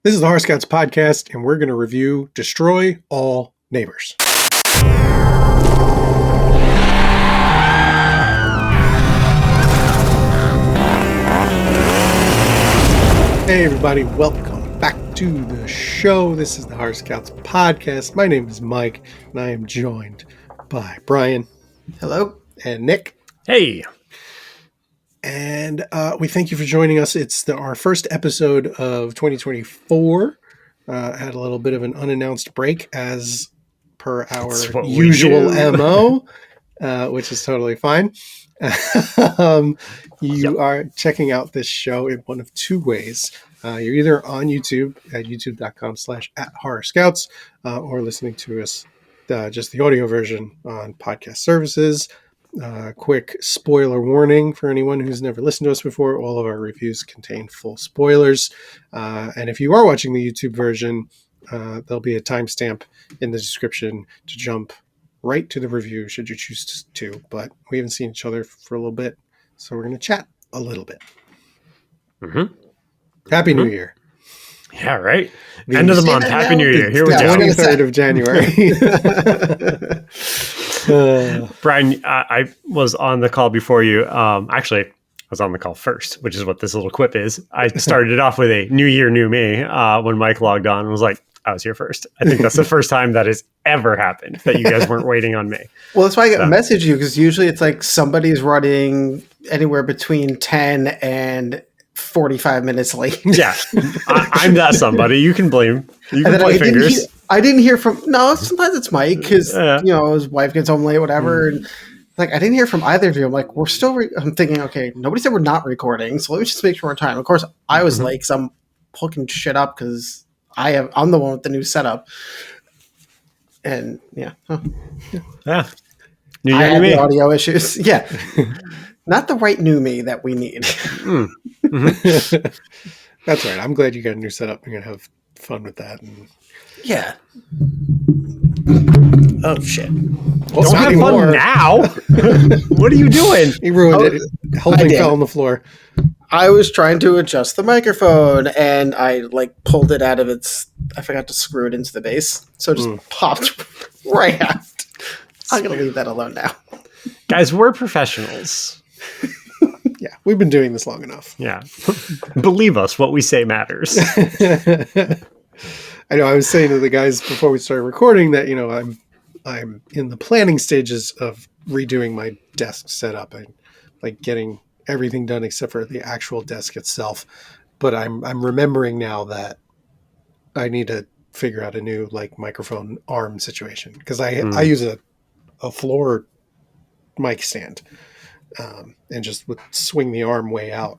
This is the Horror Scouts podcast, and we're going to review Destroy All Neighbors. Hey everybody, welcome back to the show. This is the Horror Scouts podcast. My name is Mike, and I am joined by Brian. Hello. And Nick. Hey. And we thank you for joining us. It's our first episode of 2024. Had a little bit of an unannounced break as per our usual MO, which is totally fine. You are checking out this show in one of two ways. You're either on YouTube at youtube.com/@horrorscouts or listening to us, just the audio version on podcast services. Quick spoiler warning for anyone who's never listened to us before. All of our reviews contain full spoilers. And if you are watching the YouTube version, there'll be a timestamp in the description to jump right to the review should you choose to. But we haven't seen each other for a little bit, so we're going to chat a little bit. Mm-hmm. Happy New Year. Yeah, right. End of the month. Happy New Year. Here we go. 23rd of January. Brian, I was on the call before you. Actually, I was on the call first, which is what this little quip is. I started it off with a New Year, New Me when Mike logged on and was like, I was here first. I think that's the first time that has ever happened that you guys weren't waiting on me. Well, that's why I message you, because usually it's like somebody's running anywhere between 10 and 45 minutes late. Yeah, I'm that somebody. You can blame. You can point fingers. I didn't hear from. No, sometimes it's Mike because his wife gets home late, whatever. And like I didn't hear from either of you. I'm like, we're still. I'm thinking, okay, nobody said we're not recording, so let me just make sure we're on time. Of course, I was late because I'm hooking shit up because I'm the one with the new setup. And New I Year, had New Me. the audio issues. Yeah. Not the right new me that we need. Mm-hmm. That's right. I'm glad you got a new setup. You're going to have fun with that. And... Yeah. Oh, shit. Well, Don't have fun now. What are you doing? He ruined it. The whole thing fell on the floor. I was trying to adjust the microphone, and I pulled it out of its... I forgot to screw it into the base. So it just popped right out. I'm going to leave that alone now. Guys, we're professionals. Yeah, we've been doing this long enough. Yeah. Believe us, what we say matters. I know I was saying to the guys before we started recording that, I'm in the planning stages of redoing my desk setup and getting everything done except for the actual desk itself. But I'm remembering now that I need to figure out a new microphone arm situation because I use a floor mic stand and just would swing the arm way out,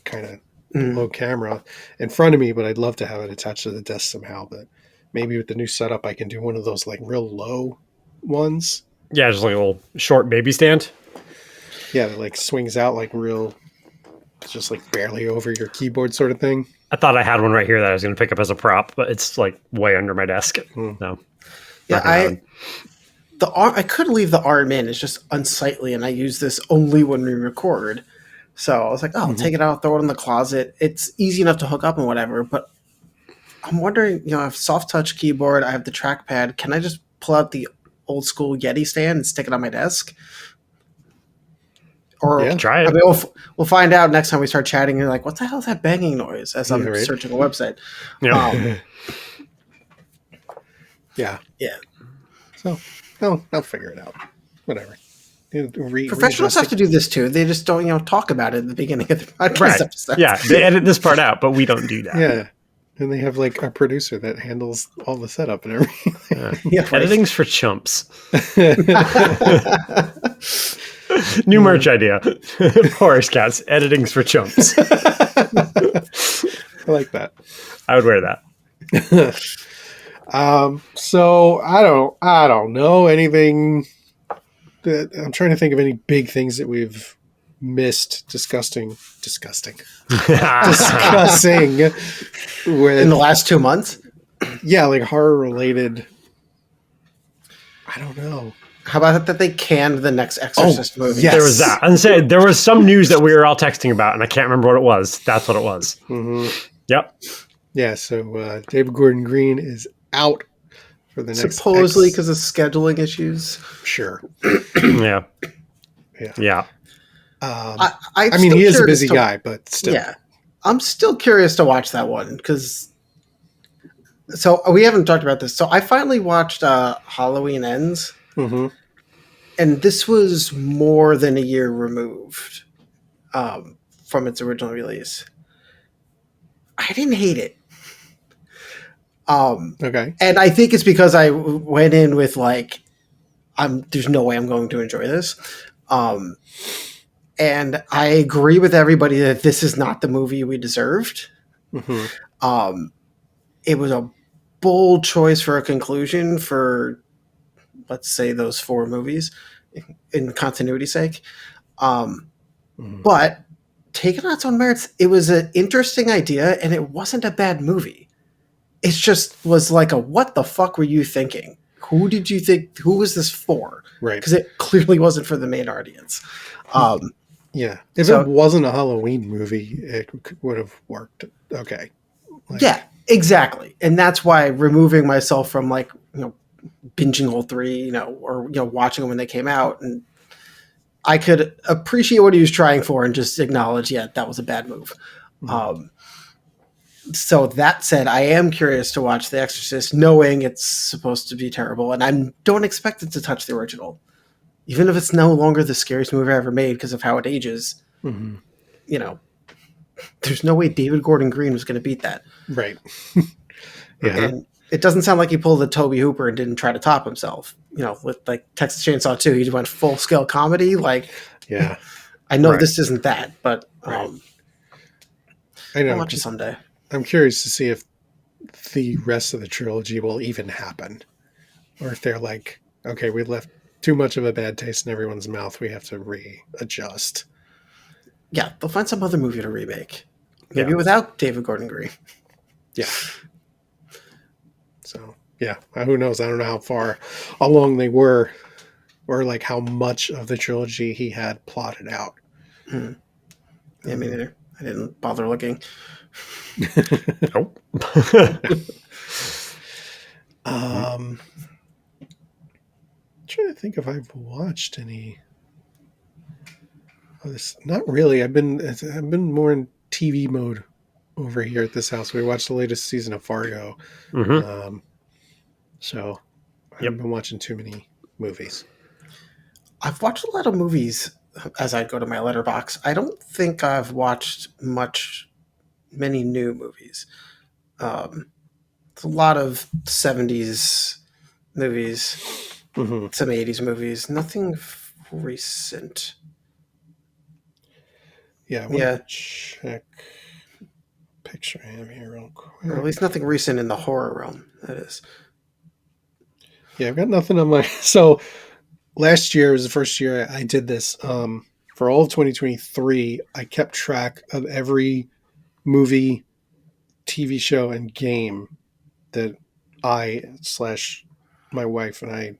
kind of low camera in front of me, but I'd love to have it attached to the desk somehow. But maybe with the new setup, I can do one of those real low ones. Yeah, just like a little short baby stand. Yeah, that swings out real, just barely over your keyboard sort of thing. I thought I had one right here that I was going to pick up as a prop, but it's way under my desk. No. Yeah, I could leave the arm in. It's just unsightly, and I use this only when we record. So I was like, I'll take it out, throw it in the closet. It's easy enough to hook up and whatever, but I'm wondering, I have soft touch keyboard, I have the trackpad. Can I just pull out the old school Yeti stand and stick it on my desk? Or try it. I mean, we'll find out next time we start chatting. You're like, what the hell is that banging noise? As I'm searching a website. Yeah. Yeah. So I'll figure it out. Whatever. Professionals have to do this too. They just don't, talk about it at the beginning of the podcast episode. Yeah, they edit this part out, but we don't do that. Yeah. And they have a producer that handles all the setup and everything. Yeah, editing's for chumps. New merch idea. Horror Scouts, editing's for chumps. I like that. I would wear that. So I don't know anything that I'm trying to think of any big things that we've missed discussing with in the last 2 months. Yeah, horror related. I don't know. How about that they canned the next Exorcist movie? Yes. There was that. And said there was some news that we were all texting about, and I can't remember what it was. That's what it was. Mm-hmm. Yep. Yeah, so David Gordon Green is out for the next Supposedly X. because of scheduling issues. Sure. Yeah. Yeah. Yeah. I'm I mean, still he is a curious busy to, guy, but still. yeah, I'm still curious to watch that one because. So we haven't talked about this. So I finally watched Halloween Ends, Hmm. and this was more than a year removed from its original release. I didn't hate it. Okay. And I think it's because I went in with like, there's no way I'm going to enjoy this. Um, and I agree with everybody that this is not the movie we deserved. Hmm. Um, it was a bold choice for a conclusion for, let's say, those four movies in continuity's sake. Um, Hmm. but taken on its own merits, it was an interesting idea and it wasn't a bad movie. It just was like what the fuck were you thinking? Who did you think, who was this for? Right. Because it clearly wasn't for the main audience. Yeah. If it So wasn't a Halloween movie, it would have worked. Okay. yeah, exactly. And that's why removing myself from like, binging all three, or, watching them when they came out, and I could appreciate what he was trying for and just acknowledge, yeah, that was a bad move. Mhm. So that said, I am curious to watch The Exorcist, knowing it's supposed to be terrible, and I don't expect it to touch the original, even if it's no longer the scariest movie ever made because of how it ages. Mhm. You know, there's no way David Gordon Green was going to beat that, Right. Yeah. and it doesn't sound like he pulled the Toby Hooper and didn't try to top himself. With like Texas Chainsaw 2, he just went full scale comedy. Like, Yeah. I know Right. this isn't that, but Right. I I'll know. watch it someday. I'm curious to see if the rest of the trilogy will even happen, or if they're like, okay, we left too much of a bad taste in everyone's mouth. We have to readjust. Yeah, they'll find some other movie to remake, maybe Yeah. without David Gordon Green. Yeah. So yeah, who knows? I don't know how far along they were, or like how much of the trilogy he had plotted out. Hmm. Yeah, me neither. I didn't bother looking. Nope. I'm trying to think if I've watched any. Oh, this not really. I've been more in TV mode over here at this house. We watched the latest season of Fargo, Hmm. um, so I haven't Yep. been watching too many movies. I've watched a lot of movies as I go to my letterbox. I don't think I've watched many new movies. It's a lot of 70s movies, Hmm. some 80s movies, nothing recent. Yeah, I want to Yeah, check picture I have here real or at quick. least nothing recent in the horror realm, that is. Yeah, I've got nothing on my. So last year was the first year I did this. For all of 2023, I kept track of every movie, TV show, and game that I slash my wife and I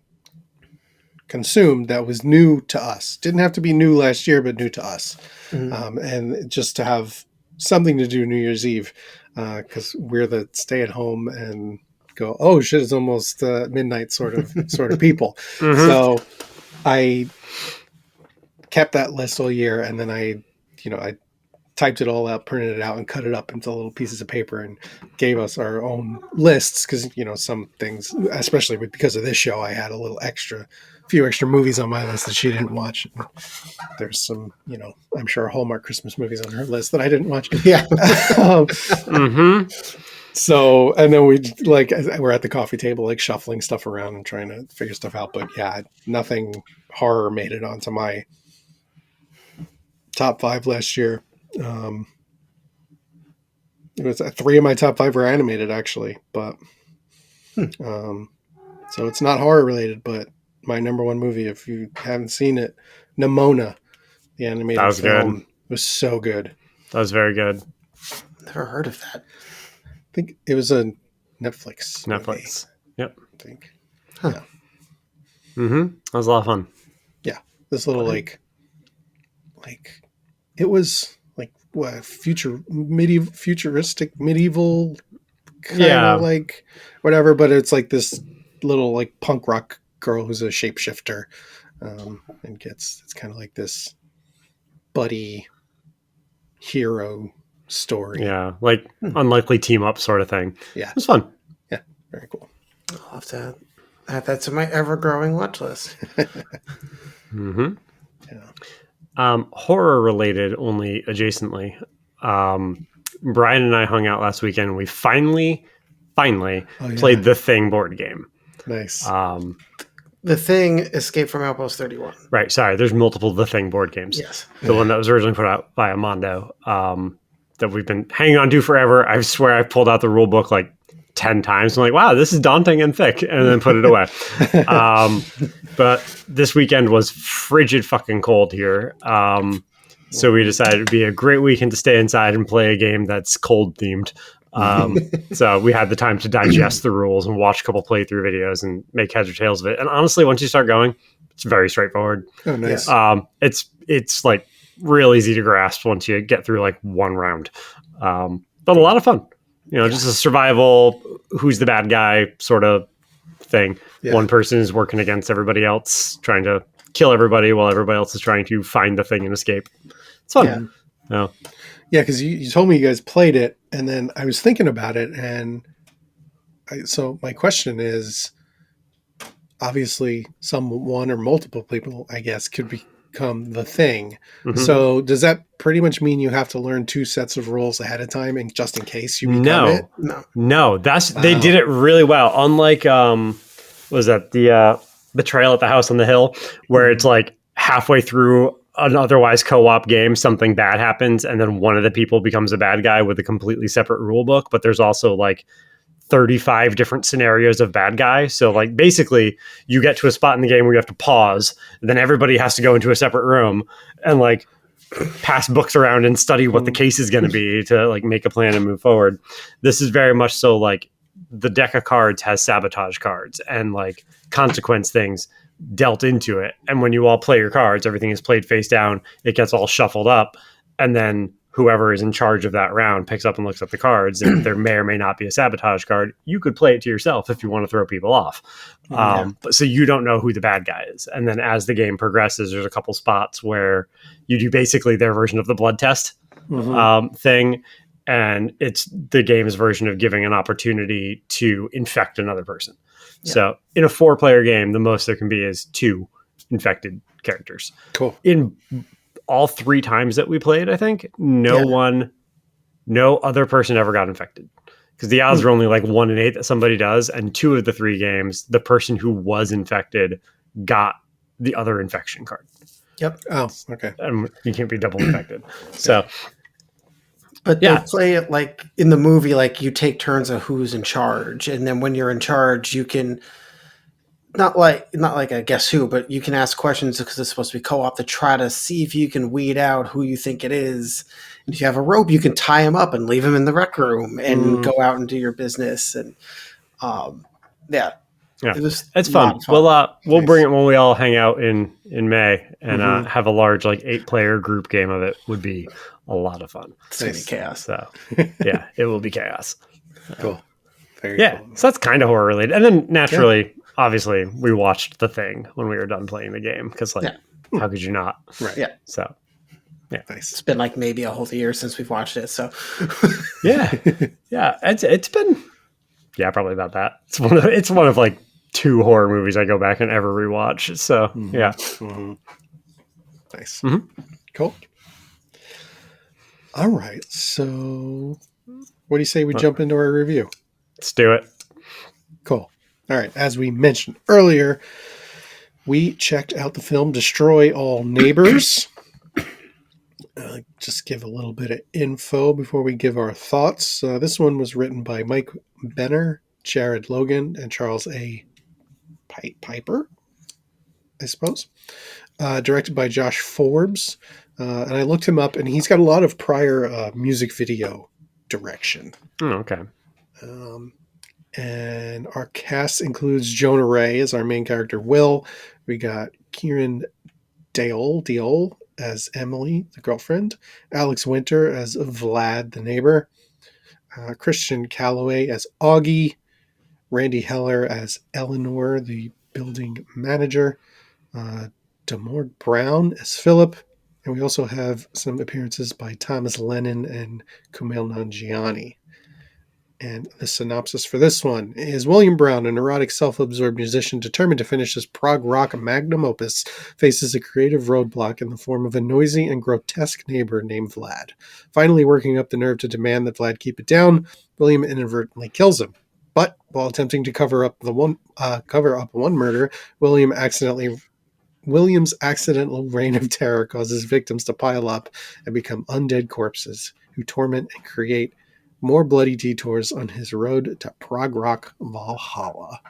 consumed that was new to us. Didn't have to be new last year, but new to us. Mhm. And just to have something to do New Year's Eve, because we're the stay at home and go, oh shit, it's almost midnight sort of people. Hmm. So I kept that list all year, and then I typed it all out, printed it out, and cut it up into little pieces of paper, and gave us our own lists because some things, especially because of this show, I had few extra movies on my list that she didn't watch. And there's some, I'm sure Hallmark Christmas movies on her list that I didn't watch. Yeah. um, Hmm. so, and then we're at the coffee table, like shuffling stuff around and trying to figure stuff out. But yeah, nothing horror made it onto my top 5 last year. Um, it was 3 of my top 5 were animated actually, but um, so it's not horror related. But my number one movie, if you haven't seen it, Nimona, the That animated was good. film, was so good. That was very good. Never heard of that. I think it was a Netflix movie. Netflix. Yep. I think, Huh. yeah, Hmm. That was a lot of fun. yeah. This little like it was like what futuristic medieval kind of like whatever, but it's like this little like punk rock girl who's a shapeshifter, and it's kind of like this buddy hero story. Yeah, like unlikely team up sort of thing. Yeah, It was fun. yeah, very cool. I'll have to add that to my ever-growing watch list. Mm-hmm. Yeah. Horror related, only adjacently. Brian and I hung out last weekend. And we finally played the Thing board game. Nice. The Thing, Escape from Outpost 31. Right. Sorry, there's multiple The Thing board games. Yes. The one that was originally put out by Amando, that we've been hanging on to forever. I swear I pulled out the rule book like 10 times. I'm like, wow, this is daunting and thick, and then put it away. But this weekend was frigid fucking cold here. So we decided it'd be a great weekend to stay inside and play a game that's cold themed. So we had the time to digest the rules and watch a couple playthrough videos and make heads or tails of it. And honestly, once you start going, it's very straightforward. Oh, nice. It's like real easy to grasp once you get through like one round. But a lot of fun. Just a survival, who's the bad guy sort of thing. Yeah. One person is working against everybody else, trying to kill everybody while everybody else is trying to find the thing and escape. It's fun. Yeah, because you told me you guys played it, and then I was thinking about it, and so my question is, obviously one or multiple people, I guess, could become the Thing. Mm-hmm. So does that pretty much mean you have to learn 2 sets of rules ahead of time, and just in case you become it? No. They did it really well. Unlike was that the Betrayal at the House on the Hill, where it's like halfway through an otherwise co-op game, something bad happens, and then one of the people becomes a bad guy with a completely separate rule book. But there's also like 35 different scenarios of bad guy. So like basically you get to a spot in the game where you have to pause, and then everybody has to go into a separate room and like pass books around and study what the case is going to be to like make a plan and move forward. This is very much so like the deck of cards has sabotage cards and like consequence things dealt into it. And when you all play your cards, everything is played face down. It gets all shuffled up, and then whoever is in charge of that round picks up and looks at the cards, and there may or may not be a sabotage card. You could play it to yourself if you want to throw people off. But so you don't know who the bad guy is. And then as the game progresses, there's a couple spots where you do basically their version of the blood test thing. And it's the game's version of giving an opportunity to infect another person. Yeah. So in a 4-player game, the most there can be is 2 infected characters. Cool. In all 3 times that we played, I think no other person ever got infected, because the odds are only like 1 in 8 that somebody does. And 2 of the 3 games, the person who was infected got the other infection card. Yep. Oh, okay. And you can't be double infected. So, but they play it like in the movie, like you take turns of who's in charge. And then when you're in charge, you can not like a guess who, but you can ask questions, because it's supposed to be co-op, to try to see if you can weed out who you think it is. And if you have a rope, you can tie him up and leave him in the rec room and go out and do your business. And it's fun. We'll bring it when we all hang out in May and have a large like 8-player group game of it. Would be a lot of fun. It's gonna be chaos. So yeah, it will be chaos. Cool. Very cool. So that's kind of horror related. And then naturally, obviously, we watched The Thing when we were done playing the game, because how could you not? Right. Yeah. So nice. It's been like maybe a whole year since we've watched it. So yeah. It's been probably about that. It's one of like 2 horror movies I go back and ever rewatch. So Nice. Cool. All right. So what do you say we jump into our review? Let's do it. Cool. All right. As we mentioned earlier, we checked out the film Destroy All Neighbors. Just give a little bit of info before we give our thoughts. This one was written by Mike Benner, Jared Logan, and Charles A. Piper, I suppose. Directed by Josh Forbes. And I looked him up, and he's got a lot of prior music video direction. Oh, okay. And our cast includes Jonah Ray as our main character, Will. We got Kieran Diol as Emily, the girlfriend. Alex Winter as Vlad, the neighbor. Christian Calloway as Augie, Randy Heller as Eleanor, the building manager, Demore Brown as Philip, and we also have some appearances by Thomas Lennon and Kumail Nanjiani. And the synopsis for this one is: William Brown, a neurotic, self-absorbed musician determined to finish his prog rock magnum opus, faces a creative roadblock in the form of a noisy and grotesque neighbor named Vlad. Finally working up the nerve to demand that Vlad keep it down, William inadvertently kills him. But while attempting to cover up one murder, William's accidental reign of terror causes victims to pile up and become undead corpses who torment and create more bloody detours on his road to prog rock Valhalla.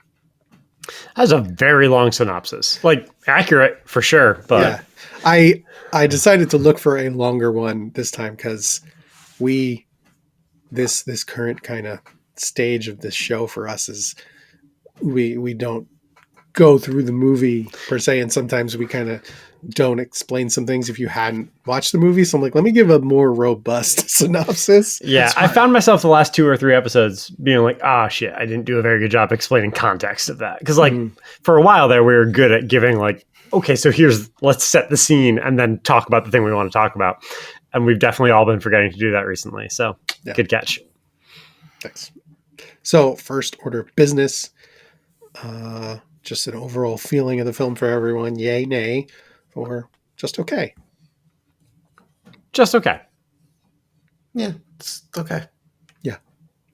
That's a very long synopsis. Like, accurate for sure, but yeah, I decided to look for a longer one this time because this current kind of stage of this show for us is we don't go through the movie per se, and sometimes we kind of don't explain some things if you hadn't watched the movie. So I'm like, let me give a more robust synopsis. yeah, I found myself the last 2 or 3 episodes being like, shit, I didn't do a very good job explaining context of that. Because like for a while there, we were good at giving like, okay, so let's set the scene and then talk about the thing we want to talk about. And we've definitely all been forgetting to do that recently. So Good catch. Thanks. So first order of business, just an overall feeling of the film for everyone. Yay, nay, or just okay? Just okay. Yeah, it's okay. Yeah,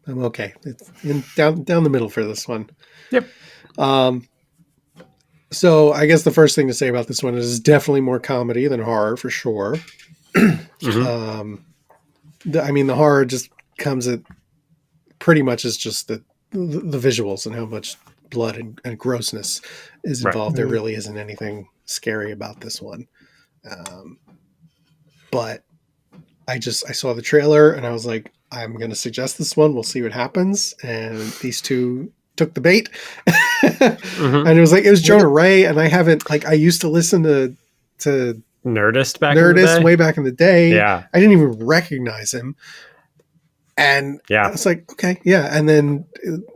I'm okay. It's down the middle for this one. Yep. So I guess the first thing to say about this one is it's definitely more comedy than horror for sure. Mm-hmm. The horror just comes at pretty much as just the visuals and how much blood and grossness is involved. There really isn't anything scary about this one. But I saw the trailer and I was like, I'm going to suggest this one. We'll see what happens. And these two took the bait. And it was Jonah Ray. And I used to listen to Nerdist way back in the day. Yeah. I didn't even recognize him. And I was like, okay, yeah. And then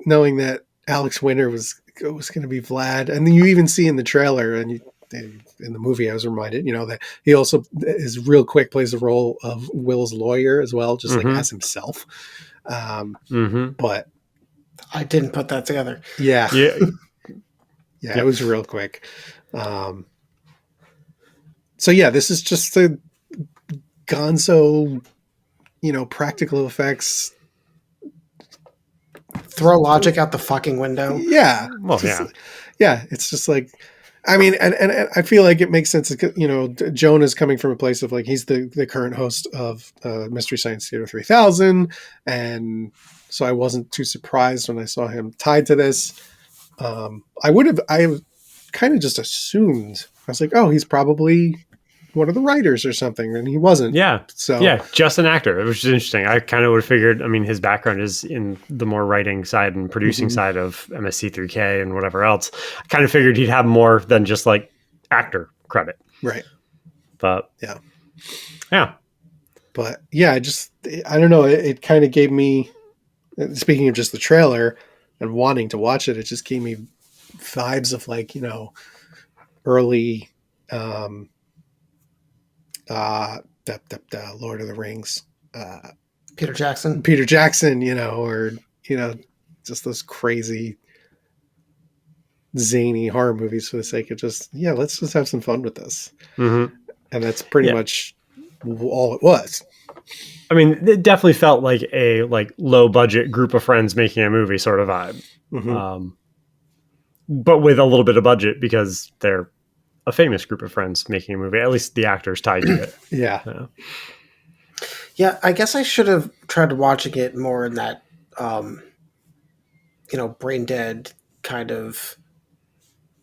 knowing that Alex Winter was going to be Vlad, and then you even see in the trailer and in the movie, I was reminded, that he also is real quick plays the role of Will's lawyer as well, just like as himself. But I didn't put that together. Yeah, yeah, it was real quick. So yeah, this is just the gonzo, practical effects. Throw logic out the fucking window. Yeah. Well, yeah. It's just like, I mean, and I feel like it makes sense. Jonah's coming from a place of like, he's the current host of Mystery Science Theater 3000. And so I wasn't too surprised when I saw him tied to this. I kind of just assumed, I was like, oh, he's probably one of the writers or something, and he wasn't. Yeah. So yeah, just an actor, which is interesting. I kind of would have figured. I mean, his background is in the more writing side and producing side of MSC3K and whatever else. I kind of figured he'd have more than just like actor credit, right? But yeah. But yeah, I don't know. It kind of gave me. Speaking of just the trailer and wanting to watch it, it just gave me vibes of like early. The Lord of the Rings, Peter Jackson, or just those crazy zany horror movies for the sake of let's just have some fun with this. And that's pretty much all it was. I mean, it definitely felt like a low budget group of friends making a movie sort of vibe, but with a little bit of budget because they're a famous group of friends making a movie, at least the actors tied to it. Yeah, I guess I should have tried watching it more in that, brain dead kind of,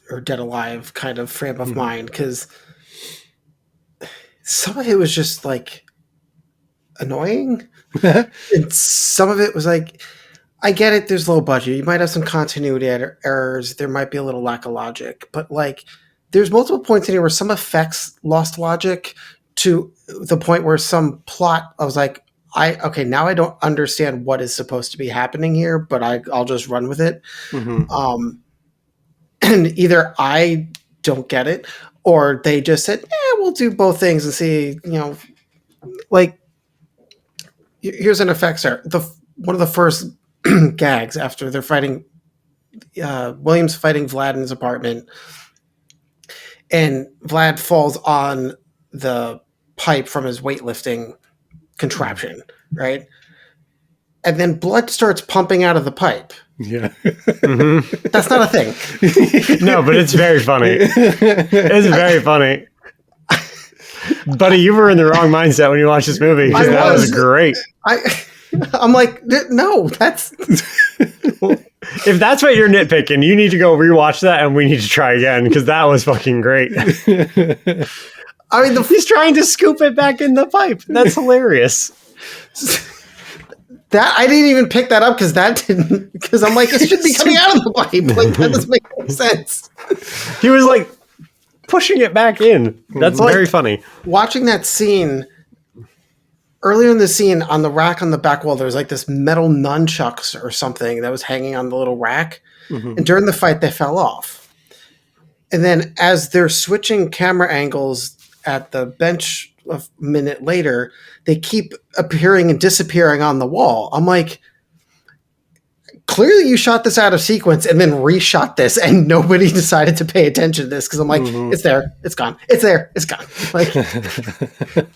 or dead alive kind of frame of mind, because some of it was just like annoying. And some of it was like, I get it, there's low budget. You might have some continuity errors. There might be a little lack of logic, but like, there's multiple points in here where some effects lost logic to the point where some plot, I was like, now I don't understand what is supposed to be happening here, but I'll just run with it. Mm-hmm. And either I don't get it, or they just said, we'll do both things and see, like, here's an effects art. One of the first gags after they're fighting, William's fighting Vlad in his apartment, and Vlad falls on the pipe from his weightlifting contraption, right? And then blood starts pumping out of the pipe. Yeah. Mm-hmm. That's not a thing. No, but it's very funny. It's very funny. Buddy, you were in the wrong mindset when you watched this movie. That was great. I'm like, no, that's... If that's what you're nitpicking, you need to go rewatch that and we need to try again because that was fucking great. I mean, he's trying to scoop it back in the pipe. That's hilarious. That I didn't even pick that up because I'm like, it should be coming out of the pipe. Like, that doesn't make any sense. He was like pushing it back in. That's very funny. Watching that scene, earlier in the scene, on the rack on the back wall, there was like this metal nunchucks or something that was hanging on the little rack. Mm-hmm. And during the fight, they fell off. And then as they're switching camera angles at the bench a minute later, they keep appearing and disappearing on the wall. I'm like, clearly you shot this out of sequence and then reshot this and nobody decided to pay attention to this because I'm like, It's there, it's gone. It's there, it's gone. Like,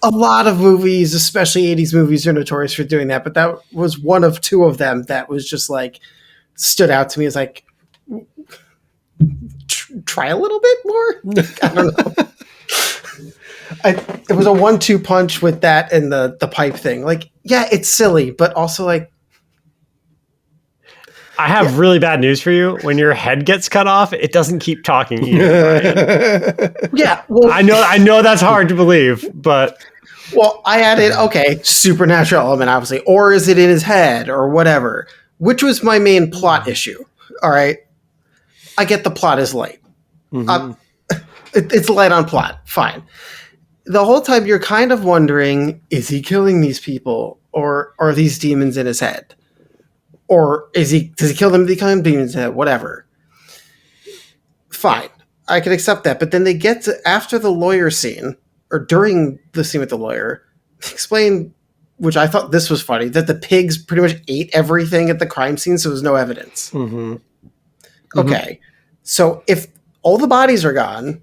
a lot of movies, especially 80s movies, are notorious for doing that, but that was one of two of them that was just like, stood out to me as like, try a little bit more? I don't know. It was a 1-2 punch with that and the pipe thing. Like, yeah, it's silly, but also like, I have really bad news for you. When your head gets cut off, it doesn't keep talking either. Yeah, well, I know that's hard to believe, but well, I added supernatural element, obviously, or is it in his head or whatever, which was my main plot issue. All right, I get the plot is light. Mm-hmm. It's light on plot, fine. The whole time you're kind of wondering, is he killing these people or are these demons in his head? Or does he kill them? They become demons in his head? Whatever. Fine. I can accept that. But then they get to, after the lawyer scene, or during the scene with the lawyer, they explain, which I thought this was funny, that the pigs pretty much ate everything at the crime scene, so there's no evidence. Mm-hmm. Okay. So if all the bodies are gone,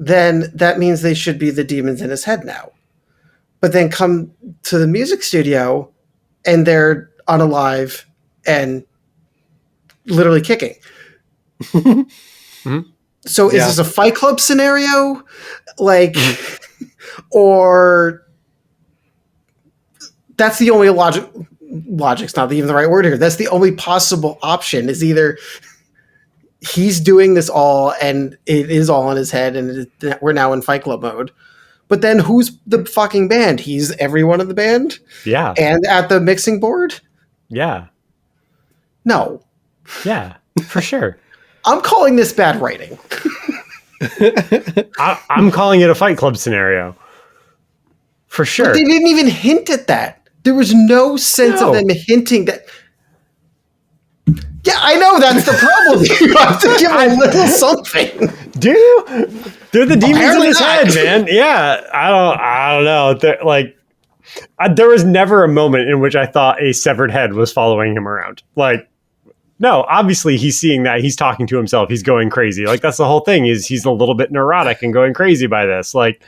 then that means they should be the demons in his head now. But then come to the music studio and they're unalive and literally kicking. Mm-hmm. So is this a Fight Club scenario? Like, or that's the only logic's not even the right word here. That's the only possible option is either he's doing this all and it is all in his head and we're now in Fight Club mode. But then who's the fucking band? He's everyone in the band? Yeah. And at the mixing board? Yeah. No. Yeah, for sure. I'm calling this bad writing. I'm calling it a Fight Club scenario. For sure. But they didn't even hint at that. There was no sense of them hinting that. Yeah, I know that's the problem. You have to give a little something. They're the demons in his head, man. Yeah, I don't know. There was never a moment in which I thought a severed head was following him around. Like, no, obviously he's seeing that. He's talking to himself. He's going crazy. Like, that's the whole thing is he's a little bit neurotic and going crazy by this. Like,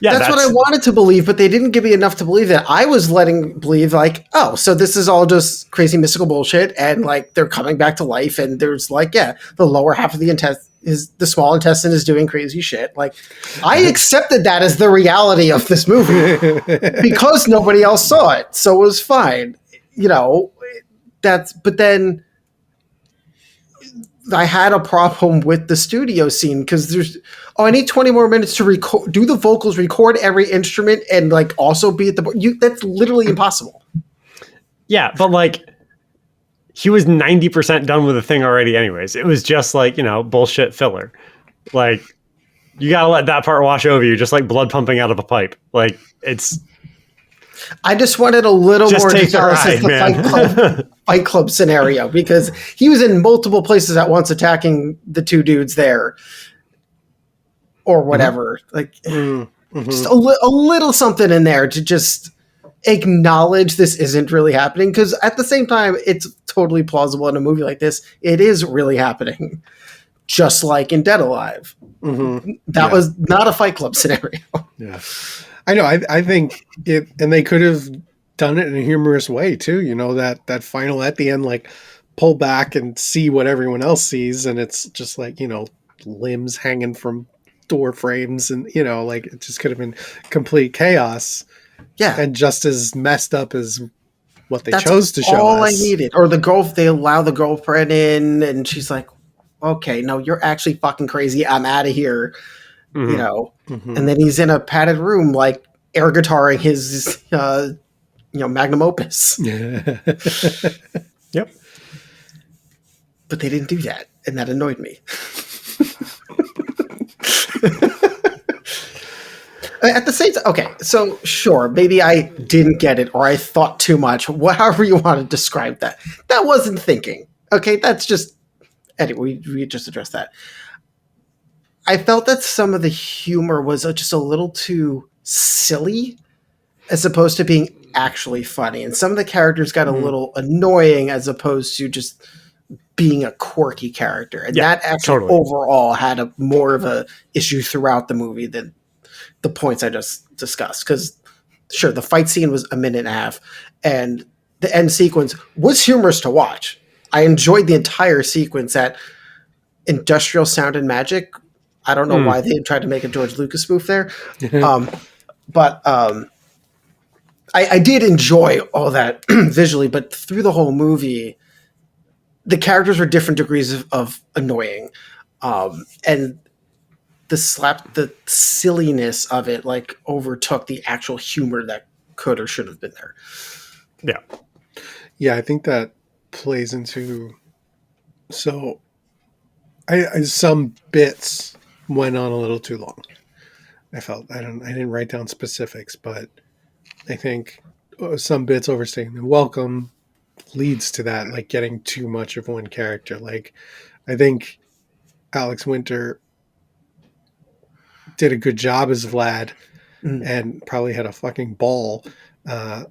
yeah, that's what I wanted to believe, but they didn't give me enough to believe that. I was believe like, oh, so this is all just crazy mystical bullshit, and like they're coming back to life, and there's like, the lower half of the the small intestine is doing crazy shit. Like, I accepted that as the reality of this movie because nobody else saw it, so it was fine. But then I had a problem with the studio scene because I need 20 more minutes to do the vocals, record every instrument, and like also be at the that's literally impossible. Yeah, but like he was 90% done with the thing already anyways. It was just like, bullshit filler. Like, you gotta let that part wash over you, just like blood pumping out of a pipe. Like, it's I just wanted a little Just more take the details as ride, the man. Fight Club scenario, because he was in multiple places at once attacking the two dudes there or whatever. Like, just Mm-hmm. a little something in there to just acknowledge this isn't really happening, because at the same time it's totally plausible in a movie like this. It is really happening, just like in Dead Alive. Mm-hmm. That Yeah. was not a Fight Club scenario. Yeah. I know. I think it, and they could have done it in a humorous way too. You know, that final at the end, like pull back and see what everyone else sees, and it's just like, you know, limbs hanging from door frames, and you know, like it just could have been complete chaos Yeah, and just as messed up as what they that's chose to show all I us. needed. Or the girl, they allow the girlfriend in and she's like, okay, no, you're actually fucking crazy, I'm out of here, you Mhm. know. Mm-hmm. And then he's in a padded room like air guitaring his magnum opus. Yeah. Yep. But they didn't do that, and that annoyed me. At the same time, okay, so sure, maybe I didn't get it or I thought too much, however you want to describe that. That wasn't thinking. Okay, that's just, anyway, we just addressed that. I felt that some of the humor was just a little too silly as opposed to being actually funny. And some of the characters got a little annoying as opposed to just being a quirky character. And Yeah, that actually totally. overall had a more of a issue throughout the movie than the points I just discussed. Because sure, the fight scene was a minute and a half, and the end sequence was humorous to watch. I enjoyed the entire sequence at Industrial Sound and Magic. I don't know why they tried to make a George Lucas spoof there. Um, but I did enjoy all that visually, but through the whole movie, the characters were different degrees of annoying. And the silliness of it like overtook the actual humor that could or should have been there. Yeah. Yeah, I think that plays into, so I some bits went on a little too long. I felt I didn't write down specifics, but I think some bits overstaying the welcome leads to that, like getting too much of one character. Like I think Alex Winter did a good job as Vlad Mm. and probably had a fucking ball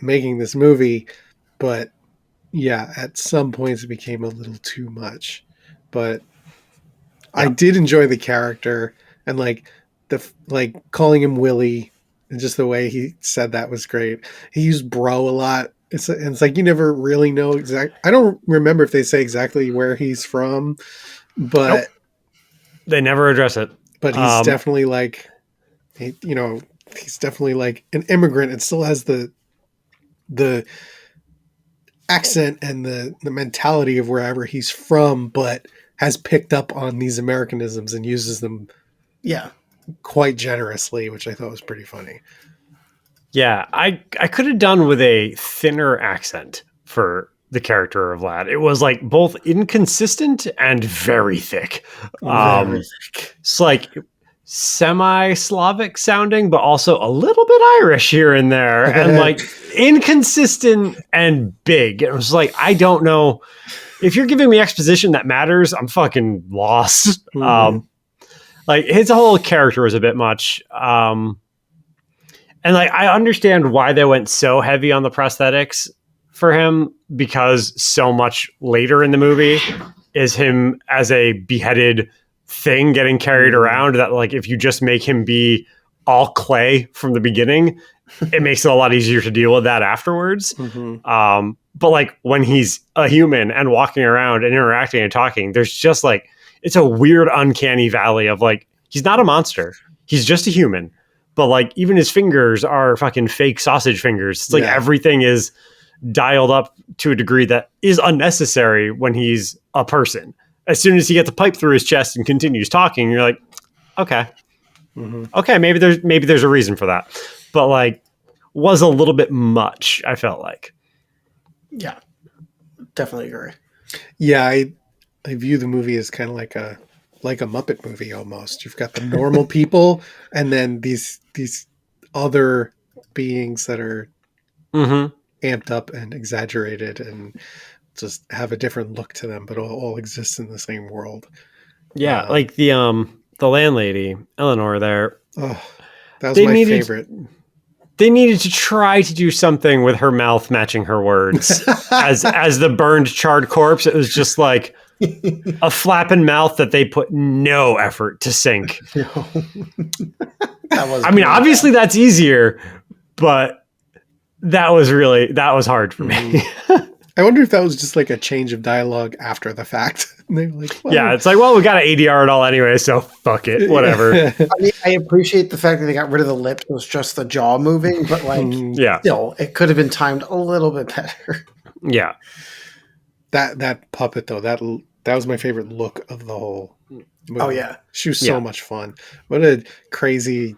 making this movie, but yeah, at some points it became a little too much. But I Yeah. did enjoy the character, and like calling him Willie and just the way he said that was great. He used bro a lot. It's like you never really know exact. I don't remember if they say exactly where he's from, but Nope. They never address it. he's definitely like he's definitely like an immigrant and still has the accent and the mentality of wherever he's from, but has picked up on these Americanisms and uses them Yeah. quite generously, which I thought was pretty funny. Yeah, I could have done with a thinner accent for the character of Vlad. It was like both inconsistent and very thick. Very thick. It's like semi-Slavic sounding, but also a little bit Irish here and there, and like inconsistent and big. It was like, I don't know if you're giving me exposition that matters. I'm fucking lost. Mhm. Like his whole character was a bit much. And like I understand why they went so heavy on the prosthetics for him, because so much later in the movie is him as a beheaded thing getting carried around, that like if you just make him be all clay from the beginning, it makes it a lot easier to deal with that afterwards. But like when he's a human and walking around and interacting and talking, there's just like, it's a weird uncanny valley of like, he's not a monster, he's just a human. But like even his fingers are fucking fake sausage fingers. It's like everything is dialed up to a degree that is unnecessary when he's a person. As soon as he gets a pipe through his chest and continues talking, you're like, okay, okay, maybe there's a reason for that. But like, was a little bit much, I felt like. Yeah. Definitely agree. Yeah, I view the movie as kind of like a Muppet movie almost. You've got the normal people and then these other beings that are Mm-hmm. amped up and exaggerated and just have a different look to them, but all exist in the same world. Yeah, like the landlady, Eleanor there. Oh, that was They my needed favorite. they needed to try to do something with her mouth matching her words. As the burned charred corpse, it was just like a flapping mouth that they put no effort to sync. That was. I mean, great. obviously that's easier, but that was hard for me. I wonder if that was just like a change of dialogue after the fact. And they were like, well, Yeah, it's like, well, we got to ADR it all anyway, so fuck it, whatever. I mean, I appreciate the fact that they got rid of the lips; it was just the jaw moving. But like, Yeah, still, it could have been timed a little bit better. yeah, that puppet though, that was my favorite look of the whole movie. Oh yeah, she was so Yeah. much fun. What a crazy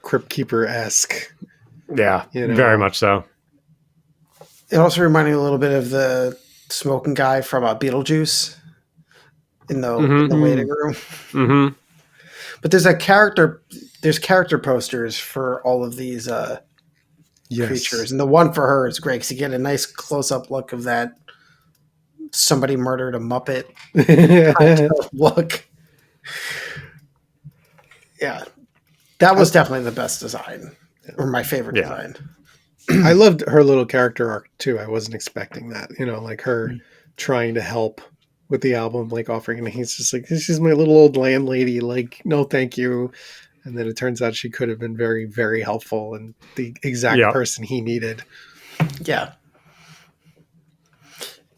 crypt keeper-esque. yeah, You know. very much so. it also reminded me a little bit of the smoking guy from Beetlejuice in the waiting room. Mm-hmm. But there's character posters for all of these Yes. creatures, and the one for her is great because you get a nice close-up look of that somebody murdered a Muppet kind of look. Yeah, that was definitely the best design, or my favorite Yeah. design. I loved her little character arc too. I wasn't expecting that. Like her trying to help with the album, like offering, and he's just like, "This is my little old landlady." Like, no, thank you. And then it turns out she could have been very, very helpful and the exact Yep. person he needed. Yeah,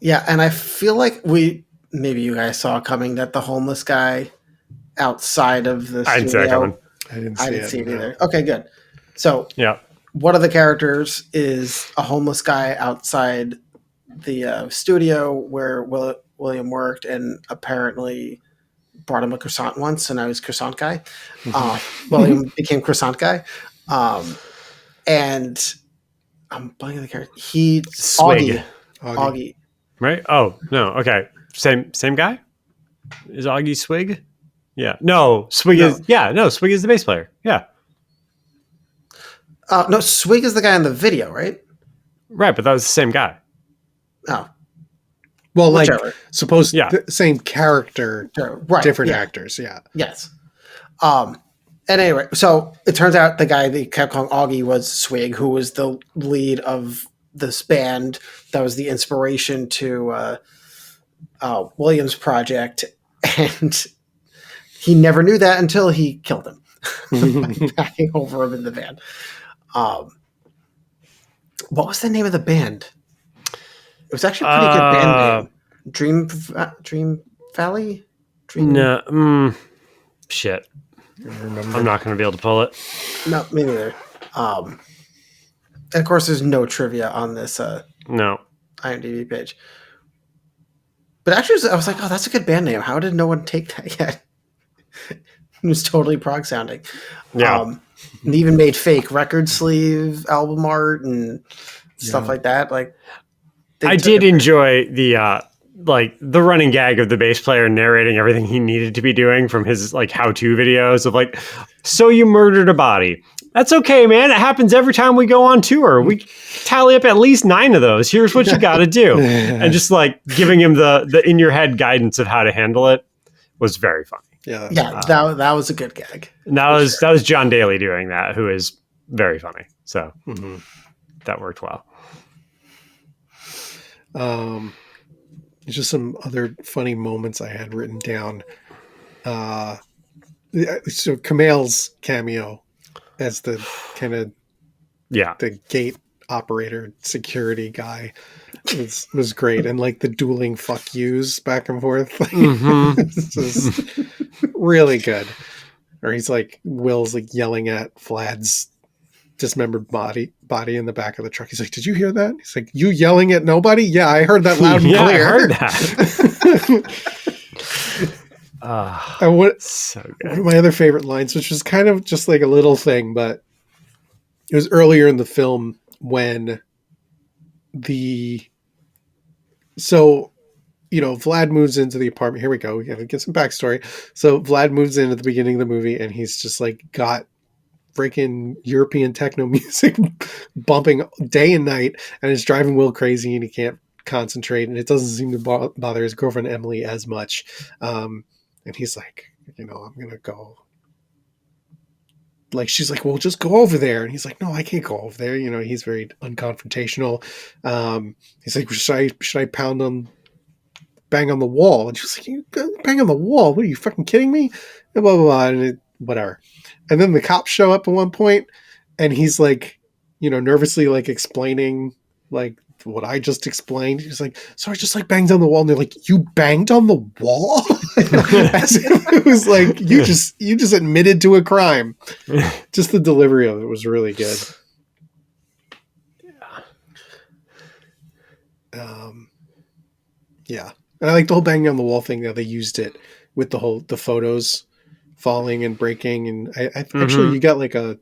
yeah, and I feel like maybe you guys saw coming that the homeless guy outside of the I didn't see that studio. coming. I didn't I see didn't it. see it no. either. Okay, good. So Yeah, one of the characters is a homeless guy outside the studio where William worked, and apparently brought him a croissant once, and I was croissant guy. William became croissant guy, and I'm blanking the character. Swig, Augie. right? Oh no, okay, same guy. Is Augie Swig? Yeah, no, Swig No. is Swig is the bass player. Yeah, No, Swig is the guy in the video, right? right, but that was the same guy. Oh, Well, like whichever. supposed Yeah. the same character, Sure. Right. different yeah. actors. Yeah. Yes. And anyway, so it turns out the guy they kept calling Augie was Swig, who was the lead of this band that was the inspiration to Williams' project, and he never knew that until he killed him by backing over him in the van. What was the name of the band? It was actually a pretty good band name. Dream Valley? No, shit. Remember? I'm not going to be able to pull it. No, me neither. And of course, there's no trivia on this No. IMDb page. But actually, I was like, oh, that's a good band name. How did no one take that yet? It was totally prog sounding. Yeah. And even made fake record sleeve album art and stuff Yeah. like that. Like, they I took did it- enjoy the running gag of the bass player narrating everything he needed to be doing from his how-to videos of so you murdered a body. That's okay, man. It happens every time we go on tour. We tally up at least 9 of those. Here's what you got to do. And just giving him the in your head guidance of how to handle it was very funny. Yeah. Yeah, that was a good gag. And that was John Daly doing that, who is very funny. So Mhm. that worked well. Just some other funny moments I had written down. So Kamel's cameo as the kind of Yeah. the gate operator security guy was great, and the dueling fuck yous back and forth. Mhm. This is really good. Or he's Will's yelling at Vlad's dismembered body in the back of the truck. He's like, "Did you hear that?" He's like, "You yelling at nobody?" "Yeah, I heard that loud and Yeah, clear." I heard that. So One good. of my other favorite lines, which was kind of just a little thing, but it was earlier in the film when Vlad moves into the apartment. Here we go. We got to get some backstory. So Vlad moves in at the beginning of the movie, and he's just got freaking European techno music bumping day and night, and it's driving Will crazy, and he can't concentrate, and it doesn't seem to bother his girlfriend Emily as much. And he's like, I'm gonna go. Like, she's like, well, just go over there, and he's like, no, I can't go over there. He's very unconfrontational. He's like, should I bang on the wall? And she's like, you bang on the wall? What, are you fucking kidding me? And blah blah blah, and whatever. And then the cops show up at one point, and he's like, nervously like explaining like what I just explained. He's like, so I just like banged on the wall, and they're like, you banged on the wall? As if it was like you just admitted to a crime. Just the delivery of it was really good. Yeah. And I like the whole banging on the wall thing, that they used it with the photos falling and breaking, and I actually you got like a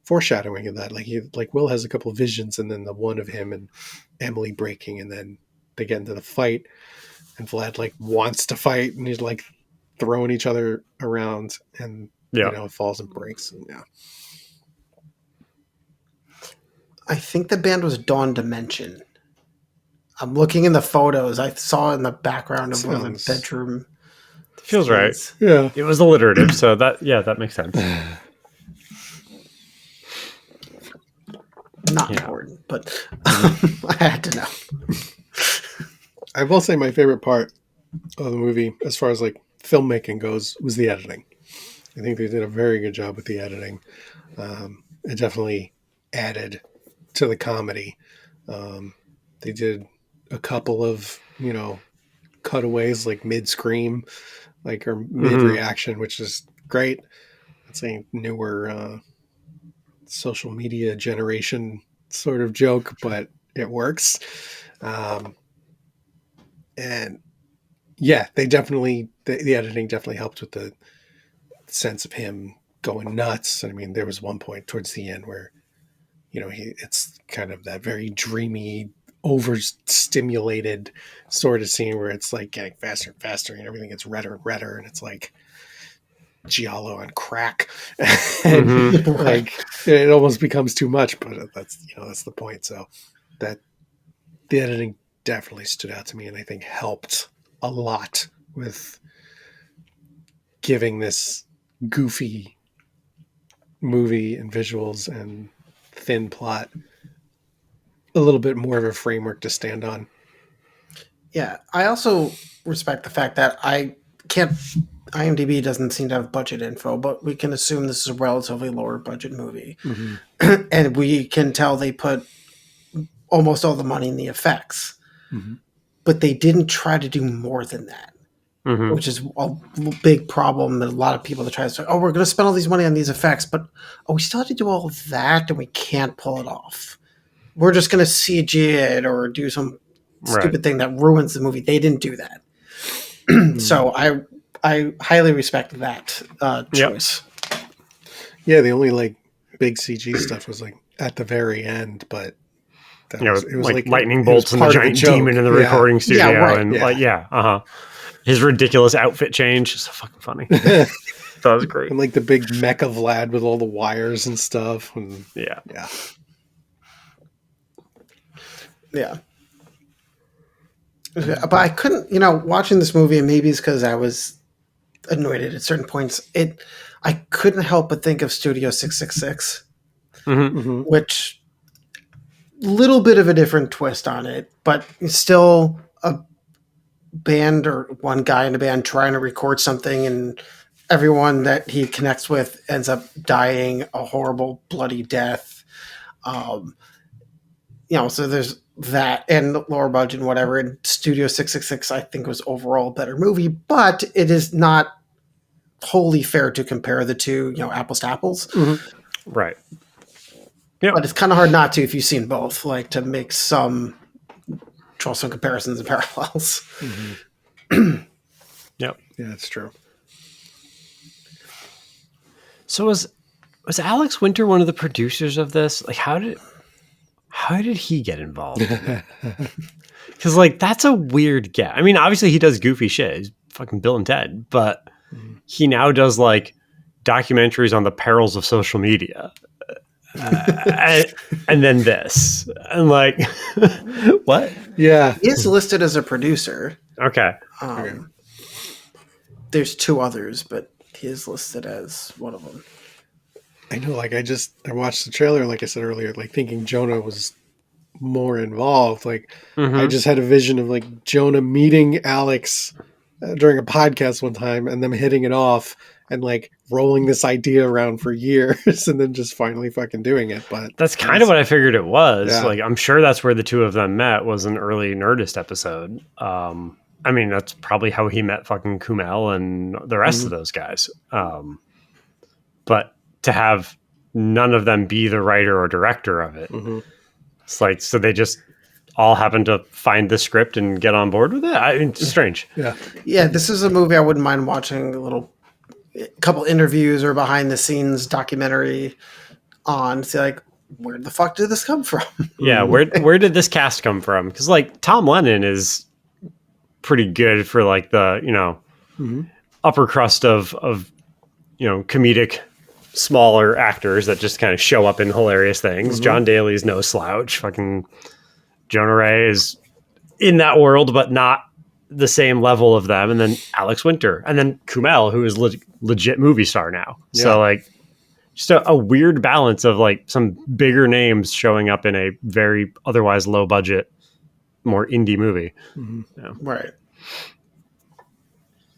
foreshadowing of that. Like Will has a couple of visions, and then the one of him and Emily breaking, and then they get into the fight, and Vlad like wants to fight, and he's like throwing each other around, and it falls and breaks. And I think the band was Dawn Dimension. I'm looking in the photos. I saw in the background of one of the bedroom. Feels right. Yeah. It was alliterative, so that makes sense. Not important, but I had to know. I will say my favorite part of the movie, as far as like filmmaking goes, was the editing. I think they did a very good job with the editing. It definitely added to the comedy. They did a couple of, cutaways like mid-scream, like, or mid-reaction, which is great. It's a newer social media generation sort of joke, but it works. And yeah, they definitely, the editing definitely helped with the sense of him going nuts. I mean, there was one point towards the end where, it's kind of that very dreamy, overstimulated sort of scene where it's like getting faster and faster, and everything gets redder and redder, and it's like giallo on crack. And like it almost becomes too much, but that's the point. So that the editing definitely stood out to me, and I think helped a lot with giving this goofy movie and visuals and thin plot a little bit more of a framework to stand on. Yeah, I also respect the fact that IMDb doesn't seem to have budget info, but we can assume this is a relatively lower budget movie. And we can tell they put almost all the money in the effects. But they didn't try to do more than that, which is a big problem that a lot of people that try to say, oh, we're going to spend all these money on these effects, but we still have to do all of that, and we can't pull it off. We're just going to CG it or do some stupid thing that ruins the movie. They didn't do that. So I highly respect that choice. Yeah, the only like big CG stuff was like at the very end, but it was like lightning bolts and the giant demon in the recording studio, and his ridiculous outfit change is so fucking funny. That was great. And like the big mecha Vlad with all the wires and stuff. And Yeah. But I couldn't, watching this movie, and maybe it's because I was annoyed at certain points. I couldn't help but think of Studio 666, which little bit of a different twist on it, but still a band or one guy in a band trying to record something, and everyone that he connects with ends up dying a horrible, bloody death. So there's that, and lower budget and whatever. And Studio 666, I think, was overall a better movie, but it is not wholly fair to compare the two, apples to apples. Right. Yeah. But it's kind of hard not to if you've seen both, like to make draw some comparisons and parallels. Yep. Yeah, that's true. So was Alex Winter one of the producers of this? Like, how did he get involved? Because like that's a weird get. I mean, obviously he does goofy shit. He's fucking Bill and Ted, but he now does like documentaries on the perils of social media. And then this. And like, what? Yeah. He is listed as a producer. Okay. There's 2 others, but he is listed as one of them. I know, like I watched the trailer, like I said earlier, like thinking Jonah was more involved. Like I just had a vision of like Jonah meeting Alex during a podcast one time and them hitting it off and like rolling this idea around for years and then just finally fucking doing it. But that's kind of what I figured it was. Yeah. Like, I'm sure that's where the 2 of them met, was an early Nerdist episode. I mean, that's probably how he met fucking Kumail and the rest of those guys. But to have none of them be the writer or director of it, it's like, so they just all happen to find the script and get on board with it. It's strange. Yeah, this is a movie I wouldn't mind watching a couple interviews or behind the scenes documentary on. See, like, where the fuck did this come from? Yeah, where did this cast come from? Because like Tom Lennon is pretty good for like the upper crust of comedic smaller actors that just kind of show up in hilarious things. John Daly's no slouch. Fucking Jonah Ray is in that world, but not the same level of them. And then Alex Winter, and then Kumail, who is legit movie star now. Yeah. So like, just a weird balance of like some bigger names showing up in a very otherwise low budget, more indie movie. Right.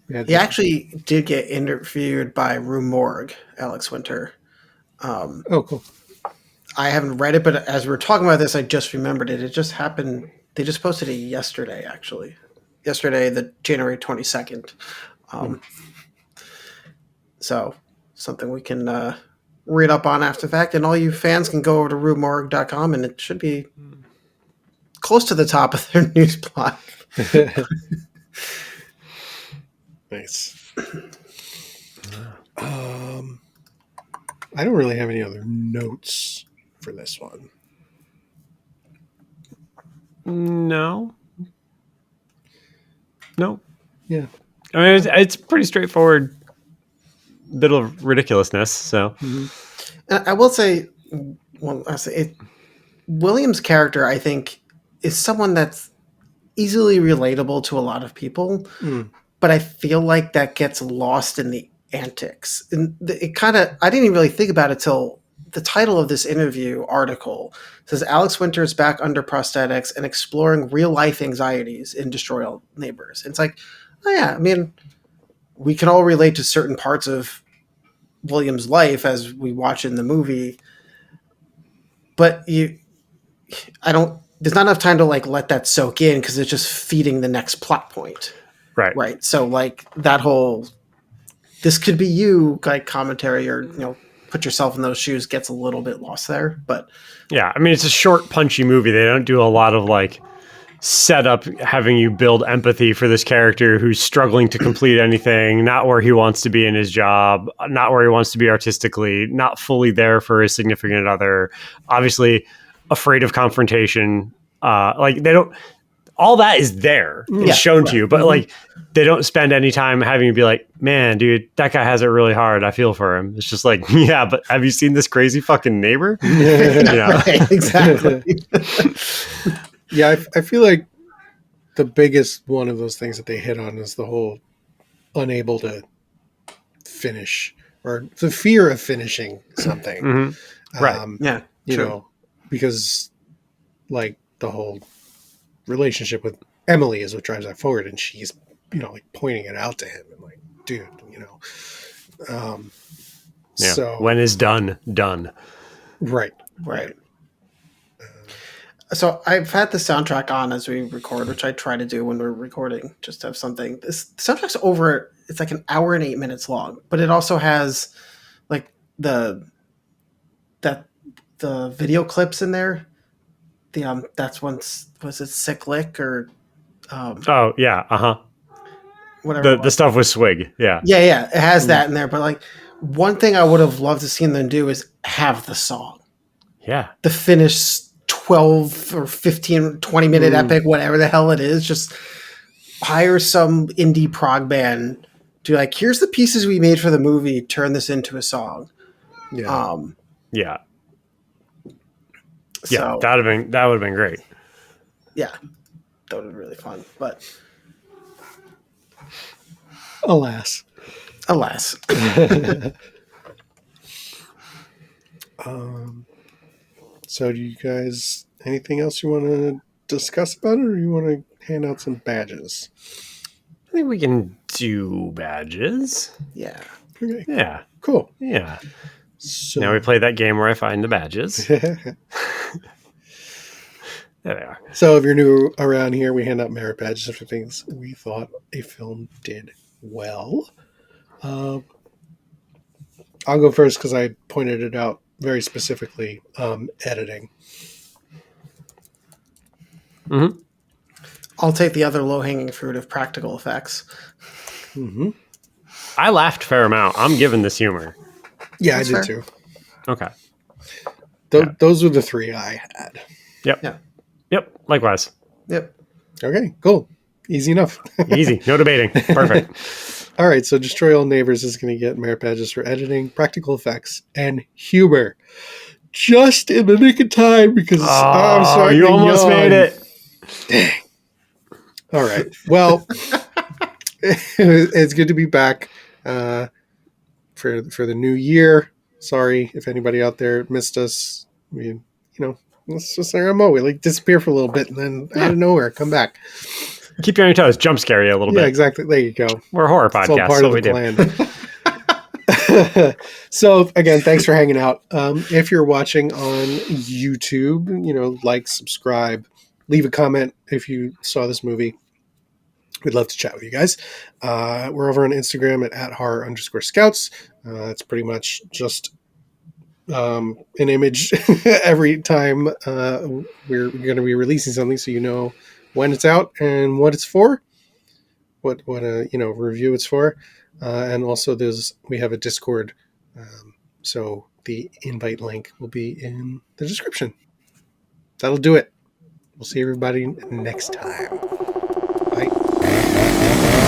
Yeah, He actually did get interviewed by Rue Morgue, Alex Winter. oh, cool. I haven't read it, but as we were talking about this, I just remembered it. It just happened. They just posted it yesterday, actually. Yesterday, the January 22nd. So something we can read up on after the fact. And all you fans can go over to ruemorgue.com, and it should be close to the top of their news blog. Nice. I don't really have any other notes for this one. No. Yeah. I mean, it's pretty straightforward bit of ridiculousness. So And I will say, William's character, I think, is someone that's easily relatable to a lot of people, but I feel like that gets lost in the antics. And it kind of, I didn't even really think about it till the title of this interview article says Alex Winter is back under prosthetics and exploring real life anxieties in Destroy All Neighbors. And it's like, oh yeah, I mean, we can all relate to certain parts of William's life as we watch in the movie, but there's not enough time to like let that soak in because it's just feeding the next plot point. Right. So like that whole, this could be you like commentary or, put yourself in those shoes gets a little bit lost there, but yeah, I mean, it's a short, punchy movie. They don't do a lot of like setup, having you build empathy for this character who's struggling to complete anything, not where he wants to be in his job, not where he wants to be artistically, not fully there for his significant other, obviously afraid of confrontation. Like they don't, all that is there. It's shown to you, but like they don't spend any time having you be like, man, dude, that guy has it really hard. I feel for him. It's just like, yeah, but have you seen this crazy fucking neighbor? Right, exactly. Yeah, I feel like the biggest one of those things that they hit on is the whole unable to finish or the fear of finishing something. Right. Yeah. You True. know, because like the whole relationship with Emily is what drives that forward, and she's like pointing it out to him and like, dude, Yeah. So when is done. right. So I've had the soundtrack on as we record, which I try to do when we're recording, just to have something. This the soundtrack's over. It's like an hour and 8 minutes long, but it also has like the video clips in there. That's once was it Sick Lick or Oh yeah, whatever. the stuff with Swig, yeah. Yeah, it has that in there. But like one thing I would have loved to see them do is have the song, the finished 12 or 15, 20 minute epic, whatever the hell it is. Just hire some indie prog band do like, here's the pieces we made for the movie, turn this into a song. Yeah. Yeah. So Yeah. That would have been great. yeah, that would have been really fun. But Alas. So do you guys, anything else you want to discuss about it, or you want to hand out some badges? I think we can do badges. yeah. Okay, Yeah. cool. Yeah. So Now we play that game where I find the badges. There they are. So if you're new around here, we hand out merit badges for things we thought a film did well. I'll go first because I pointed it out very specifically. Editing. Mm-hmm. I'll take the other low-hanging fruit of practical effects. Mm-hmm. I laughed a fair amount. I'm giving this humor. Yeah, That's I did fair. too. Okay. Those were the three I had. Yep. Yeah. Yep. Likewise. Yep. Okay, cool. Easy enough. Easy. No debating. Perfect. All right, so Destroy All Neighbors is going to get merit badges for editing, practical effects, and humor. Just in the nick of time because I'm Oh, starting you to almost yawn. made it. Dang. All right. Well, it's good to be back for the new year. Sorry if anybody out there missed us. It's just our MO. We like disappear for a little bit and then out of nowhere come back. Keep you on your toes. Jump scare you a little Yeah, bit. exactly. There you go. We're a horror It's all podcast. part That's of what the we do. plan. So again, thanks for hanging out. If you're watching on YouTube, like, subscribe, leave a comment if you saw this movie. We'd love to chat with you guys. We're over on Instagram at @horror_scouts. It's pretty much just an image every time we're going to be releasing something, so you know when it's out and what it's for, what review it's for, and also we have a Discord, so the invite link will be in the description. That'll do it. We'll see everybody next time. Bye.